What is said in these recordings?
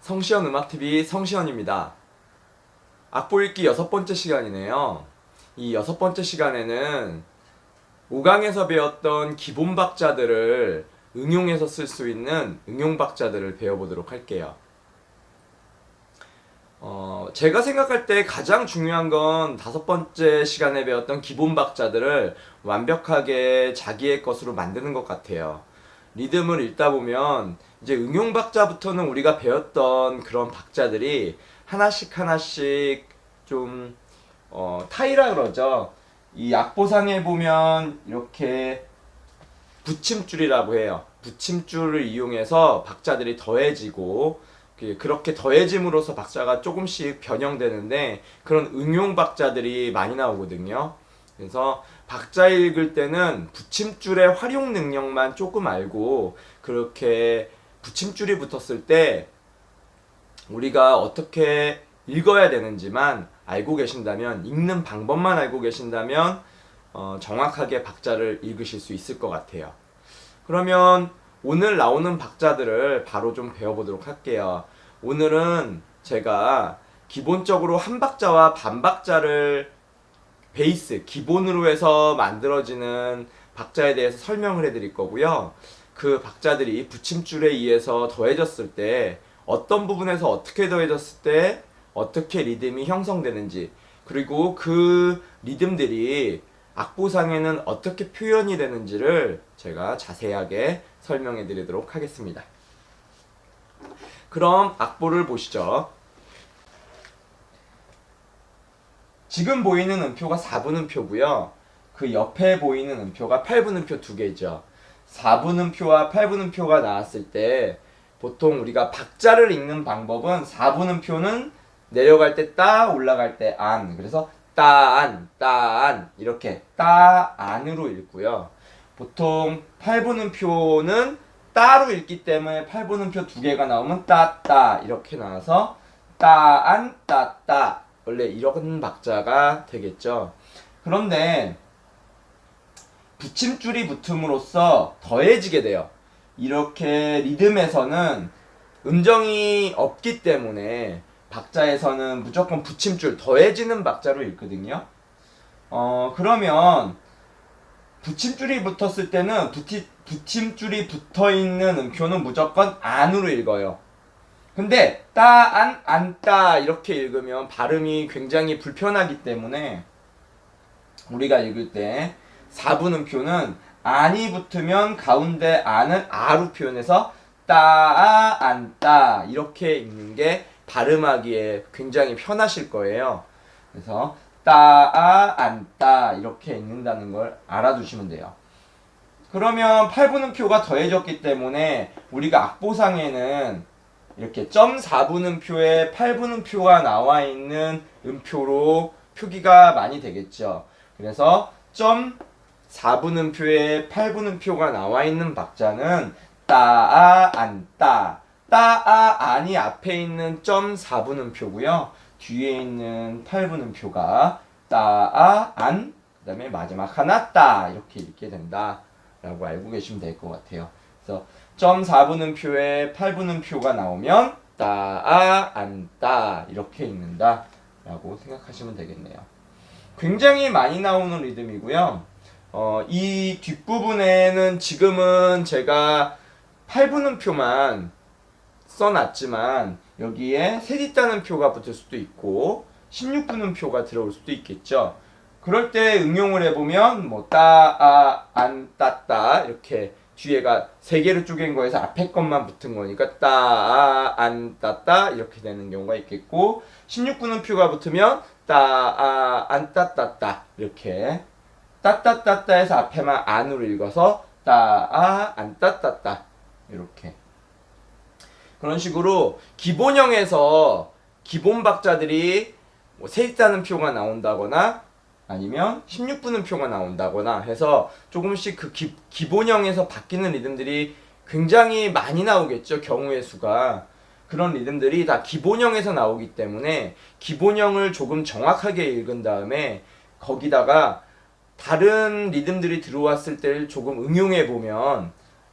성시현 음악TV 성시현입니다. 악보 읽기 6번째 시간이네요. 이 6번째 시간에는 5강에서 배웠던 기본 박자들을 응용해서 쓸 수 있는 응용 박자들을 배워보도록 할게요. 제가 생각할 때 가장 중요한 건 5번째 시간에 배웠던 기본 박자들을 완벽하게 자기의 것으로 만드는 것 같아요. 리듬을 읽다 보면 이제 응용 박자부터는 우리가 배웠던 그런 박자들이 하나씩 좀 타이라 그러죠. 이 악보상에 보면 이렇게 붙임줄이라고 해요. 붙임줄을 이용해서 박자들이 더해지고 그렇게 더해짐으로써 박자가 조금씩 변형되는데 그런 응용 박자들이 많이 나오거든요. 그래서 박자 읽을 때는 붙임줄의 활용 능력만 조금 알고 그렇게 붙임줄이 붙었을 때 우리가 어떻게 읽어야 되는지만 알고 계신다면, 읽는 방법만 알고 계신다면 정확하게 박자를 읽으실 수 있을 것 같아요. 그러면 오늘 나오는 박자들을 바로 좀 배워보도록 할게요. 오늘은 제가 기본적으로 한 박자와 반 박자를 베이스, 기본으로 해서 만들어지는 박자에 대해서 설명을 해드릴 거고요. 그 박자들이 붙임줄에 의해서 더해졌을 때 어떤 부분에서 어떻게 더해졌을 때 어떻게 리듬이 형성되는지, 그리고 그 리듬들이 악보상에는 어떻게 표현이 되는지를 제가 자세하게 설명해 드리도록 하겠습니다. 그럼 악보를 보시죠. 지금 보이는 음표가 4분음표고요. 그 옆에 보이는 음표가 8분음표 두 개죠. 4분음표와 8분음표가 나왔을 때 보통 우리가 박자를 읽는 방법은 4분음표는 내려갈 때 따, 올라갈 때 안. 그래서 따안, 따안 이렇게 따안으로 읽고요. 보통 8분음표는 따로 읽기 때문에 8분음표 두 개가 나오면 따따 이렇게 나와서 따안, 따따 원래 이런 박자가 되겠죠. 그런데 붙임줄이 붙음으로써 더해지게 돼요. 이렇게 리듬에서는 음정이 없기 때문에 박자에서는 무조건 붙임줄, 더해지는 박자로 읽거든요. 그러면 붙임줄이 붙었을 때는 붙임줄이 붙어있는 음표는 무조건 안으로 읽어요. 근데 따, 안, 안, 따 이렇게 읽으면 발음이 굉장히 불편하기 때문에 우리가 읽을 때 4분음표는 안이 붙으면 가운데 안을 아로 표현해서 따, 안, 따 이렇게 읽는 게 발음하기에 굉장히 편하실 거예요. 그래서 따, 안, 따 이렇게 읽는다는 걸 알아두시면 돼요. 그러면 8분음표가 더해졌기 때문에 우리가 악보상에는 이렇게 점 4분음표에 8분음표가 나와 있는 음표로 표기가 많이 되겠죠. 그래서 점 4분음표에 8분음표가 나와 있는 박자는 따아 안 따. 따아 안이 앞에 있는 점 4분음표고요. 뒤에 있는 8분음표가 따아 안, 그 다음에 마지막 하나 따 이렇게 읽게 된다 라고 알고 계시면 될 것 같아요. 그래서 점 4분음표에 8분음표가 나오면 따아 안 따 이렇게 읽는다 라고 생각하시면 되겠네요. 굉장히 많이 나오는 리듬이고요. 이 뒷부분에는 지금은 제가 8분음표만 써놨지만 여기에 세디따는 표가 붙을 수도 있고 16분음표가 들어올 수도 있겠죠. 그럴 때 응용을 해보면 뭐 따아 안 따따 이렇게 뒤에가 3개로 쪼갠 거에서 앞에 것만 붙은 거니까 따아 안 따따 이렇게 되는 경우가 있겠고 16분음표가 붙으면 따아 안 따따따 이렇게 따따따따에서 앞에만 안으로 읽어서 따아 안 따따따 이렇게 그런 식으로 기본형에서 기본 박자들이 뭐 세있다는 표가 나온다거나 아니면 16분음표가 나온다거나 해서 조금씩 그 기본형에서 바뀌는 리듬들이 굉장히 많이 나오겠죠. 경우의 수가. 그런 리듬들이 다 기본형에서 나오기 때문에 기본형을 조금 정확하게 읽은 다음에 거기다가 다른 리듬들이 들어왔을 때를 조금 응용해 보면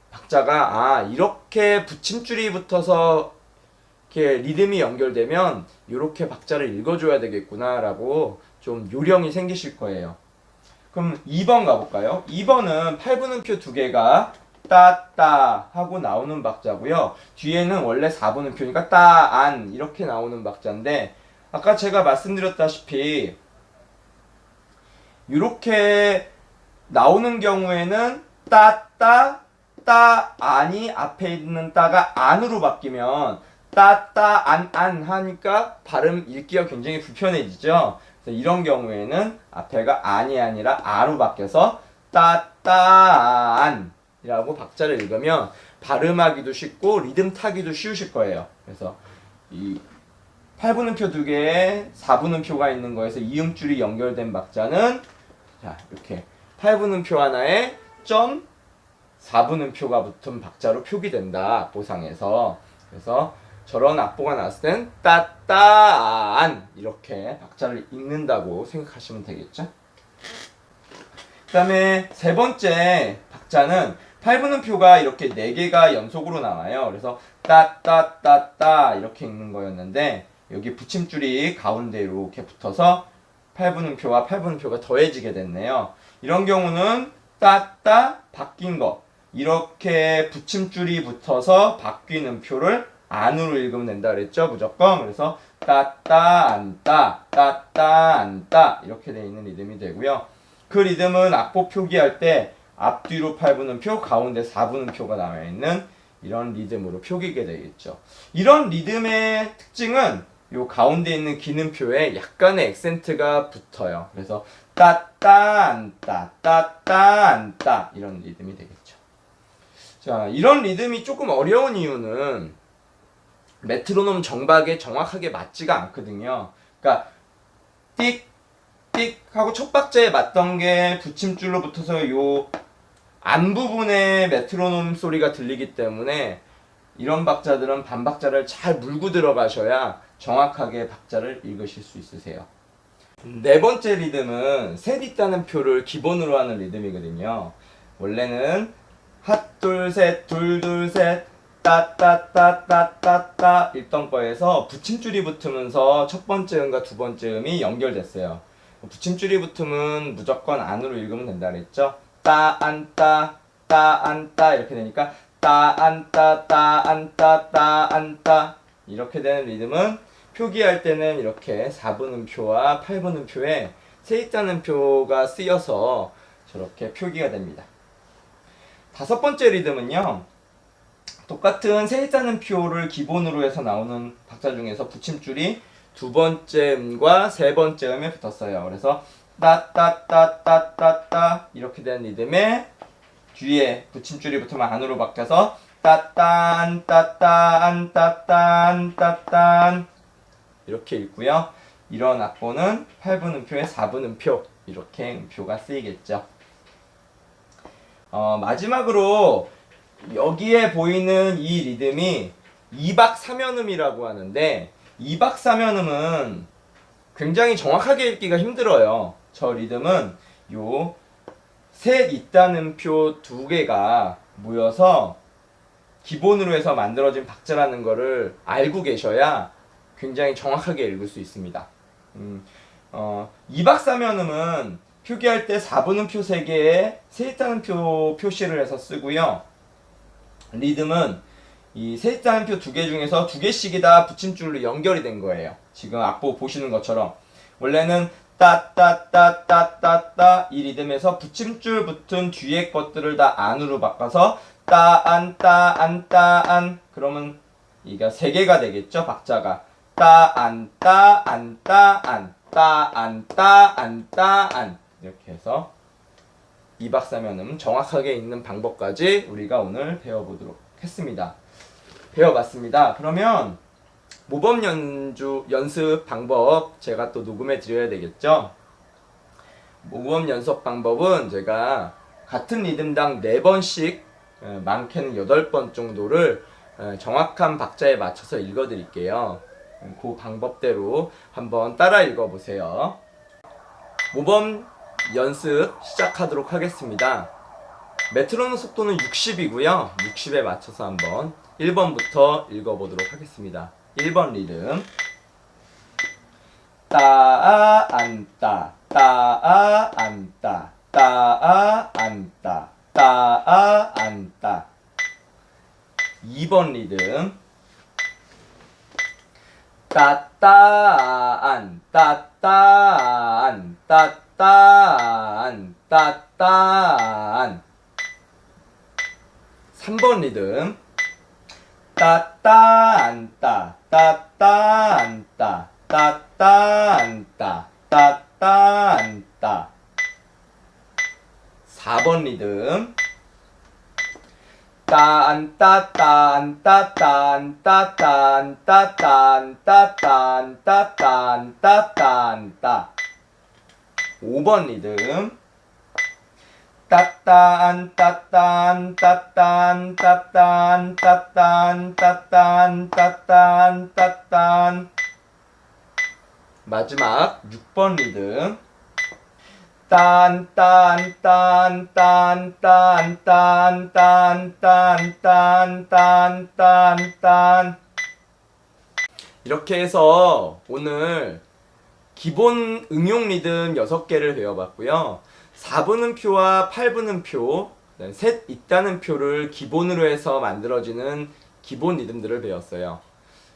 박자가 이렇게 붙임줄이 붙어서 이렇게 리듬이 연결되면 이렇게 박자를 읽어줘야 되겠구나 라고 좀 요령이 생기실 거예요. 그럼 2번 가볼까요? 2번은 8분음표 두 개가 따따 하고 나오는 박자고요. 뒤에는 원래 4분음표니까 따안 이렇게 나오는 박자인데, 아까 제가 말씀드렸다시피 이렇게 나오는 경우에는 따따 따안이 앞에 있는 따가 안으로 바뀌면 따따 안 하니까 발음 읽기가 굉장히 불편해지죠. 그래서 이런 경우에는 앞에가 안이 아니라 아로 바뀌어서 따따안 이라고 박자를 읽으면 발음하기도 쉽고 리듬 타기도 쉬우실 거예요. 그래서 이 8분음표 두 개에 4분음표가 있는 거에서 이음줄이 연결된 박자는 자, 이렇게 8분음표 하나에 점 4분음표가 붙은 박자로 표기된다, 악보상에서. 그래서 저런 악보가 나왔을 땐 따따안 이렇게 박자를 읽는다고 생각하시면 되겠죠. 그 다음에 세 번째 박자는 8분음표가 이렇게 4개가 연속으로 나와요. 그래서 따따따따 이렇게 읽는 거였는데 여기 붙임줄이 가운데 이렇게 붙어서 8분음표와 8분음표가 더해지게 됐네요. 이런 경우는 따따 바뀐 거, 이렇게 붙임줄이 붙어서 바뀌는 표를 안으로 읽으면 된다 그랬죠, 무조건. 그래서 따따 안따 따따 안따 이렇게 돼 있는 리듬이 되고요. 그 리듬은 악보 표기할 때 앞뒤로 8분음표, 가운데 4분음표가 나와 있는 이런 리듬으로 표기게 되겠죠. 이런 리듬의 특징은 요 가운데 있는 기는표에 약간의 액센트가 붙어요. 그래서 따따 안따 따따 안따 이런 리듬이 되겠죠. 자, 이런 리듬이 조금 어려운 이유는 메트로놈 정박에 정확하게 맞지가 않거든요. 그러니까 띡 띡 하고 첫 박자에 맞던 게 붙임줄로 붙어서 요 안 부분에 메트로놈 소리가 들리기 때문에 이런 박자들은 반박자를 잘 물고 들어가셔야 정확하게 박자를 읽으실 수 있으세요. 네 번째 리듬은 셋 있다는 표를 기본으로 하는 리듬이거든요. 원래는 핫둘셋 둘둘셋 따따따따따따 읽던 거에서 붙임줄이 붙으면서 첫 번째 음과 두 번째 음이 연결됐어요. 붙임줄이 붙으면 무조건 안으로 읽으면 된다 그랬죠. 따안따 따안따 이렇게 되니까 따안따 따안따 따안따 이렇게 되는 리듬은 표기할 때는 이렇게 4분음표와 8분음표에 세 있다는 표가 쓰여서 저렇게 표기가 됩니다. 다섯 번째 리듬은요, 똑같은 세 있다는 표를 기본으로 해서 나오는 박자 중에서 붙임줄이 두 번째 음과 세 번째 음에 붙었어요. 그래서 따따따따따따 이렇게 된 리듬에 뒤에 붙임줄이 붙으면 안으로 바뀌어서 따딴 따딴 따딴 따딴 이렇게 읽고요. 이런 악보는 8분음표에 4분음표 이렇게 음표가 쓰이겠죠. 마지막으로 여기에 보이는 이 리듬이 2박 3연음이라고 하는데 2박 3연음은 굉장히 정확하게 읽기가 힘들어요. 저 리듬은 요 셋 있다는 표 두 개가 모여서 기본으로 해서 만들어진 박자라는 거를 알고 계셔야 굉장히 정확하게 읽을 수 있습니다. 2박 3연음은 표기할 때 4분음표 3개에 세 있다는 표 표시를 해서 쓰고요. 리듬은 이 세 있다는 표 2개 중에서 2개씩이 다 붙임줄로 연결이 된 거예요. 지금 악보 보시는 것처럼 원래는 따따따따따따 이 리듬에서 붙임줄 붙은 뒤에 것들을 다 안으로 바꿔서 따안 따안 따안 그러면 이게 3개가 되겠죠, 박자가. 따안 따안 따안 따안 따안 따안 이렇게 해서 2박 3연음 정확하게 읽는 방법까지 우리가 오늘 배워보도록 했습니다. 배워봤습니다. 그러면 모범 연습 방법 제가 또 녹음해 드려야 되겠죠. 모범 연습 방법은 제가 같은 리듬당 4번씩 많게는 8번 정도를 정확한 박자에 맞춰서 읽어 드릴게요. 그 방법대로 한번 따라 읽어 보세요. 모범 연습 시작하도록 하겠습니다. 메트로놈 속도는 60이고요. 60에 맞춰서 한번 1번부터 읽어 보도록 하겠습니다. 1번 리듬. 따, 안, 따, 따, 안, 따, 따, 안, 따, 따, 안, 따. 2번 리듬. 따따안, 따따안, 따따안, 따따안. 3번 리듬. 따따안따, 따따안따, 따따안따, 따따안따. 4번 리듬. 딴, 따, 딴, 따, 딴, 따, 딴, 따, 딴, 따, 딴, 따, 딴, 따, 딴, 따. 5번 리듬. 따딴, 따딴, 따딴, 따딴, 따딴, 따딴, 따딴, 따딴. 마지막 6번 리듬. 딴, 딴, 딴, 딴, 딴, 딴, 딴, 딴, 딴, 딴, 딴, 딴. 이렇게 해서 오늘 기본 응용 리듬 6개를 배워봤고요. 4분음표와 8분음표, 셋 있다는 표를 기본으로 해서 만들어지는 기본 리듬들을 배웠어요.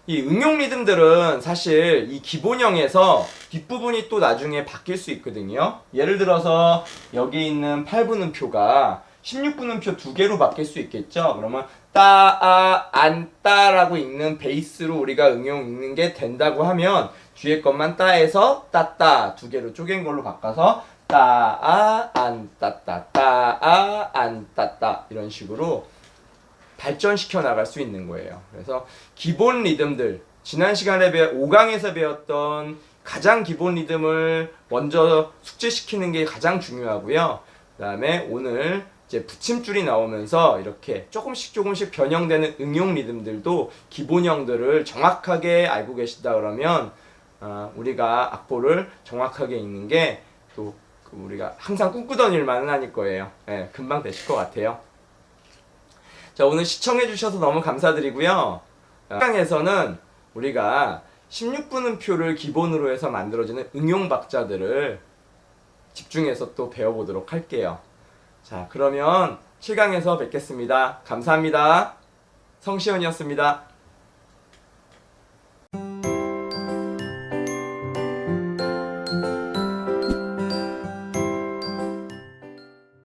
이 응용 리듬들은 사실 이 기본형에서 뒷부분이 또 나중에 바뀔 수 있거든요. 예를 들어서 여기 있는 8분음표가 16분음표 2개로 바뀔 수 있겠죠. 그러면 따, 아, 안, 따라고 읽는 베이스로 우리가 응용 읽는 게 된다고 하면 뒤에 것만 따에서 따따 2개로 쪼갠 걸로 바꿔서 따, 아, 안, 따따, 따, 아, 안, 따따 이런 식으로 발전시켜 나갈 수 있는 거예요. 그래서 기본 리듬들, 지난 시간에 5강에서 배웠던 가장 기본 리듬을 먼저 숙지시키는 게 가장 중요하고요. 그 다음에 오늘 이제 붙임줄이 나오면서 이렇게 조금씩 변형되는 응용 리듬들도 기본형들을 정확하게 알고 계시다 그러면 우리가 악보를 정확하게 읽는 게 또 우리가 항상 꿈꾸던 일만은 아닐 거예요. 네, 금방 되실 것 같아요. 자, 오늘 시청해주셔서 너무 감사드리고요. 1강에서는 우리가 16분음표를 기본으로 해서 만들어지는 응용 박자들을 집중해서 또 배워보도록 할게요. 자, 그러면 7강에서 뵙겠습니다. 감사합니다. 성시현이었습니다.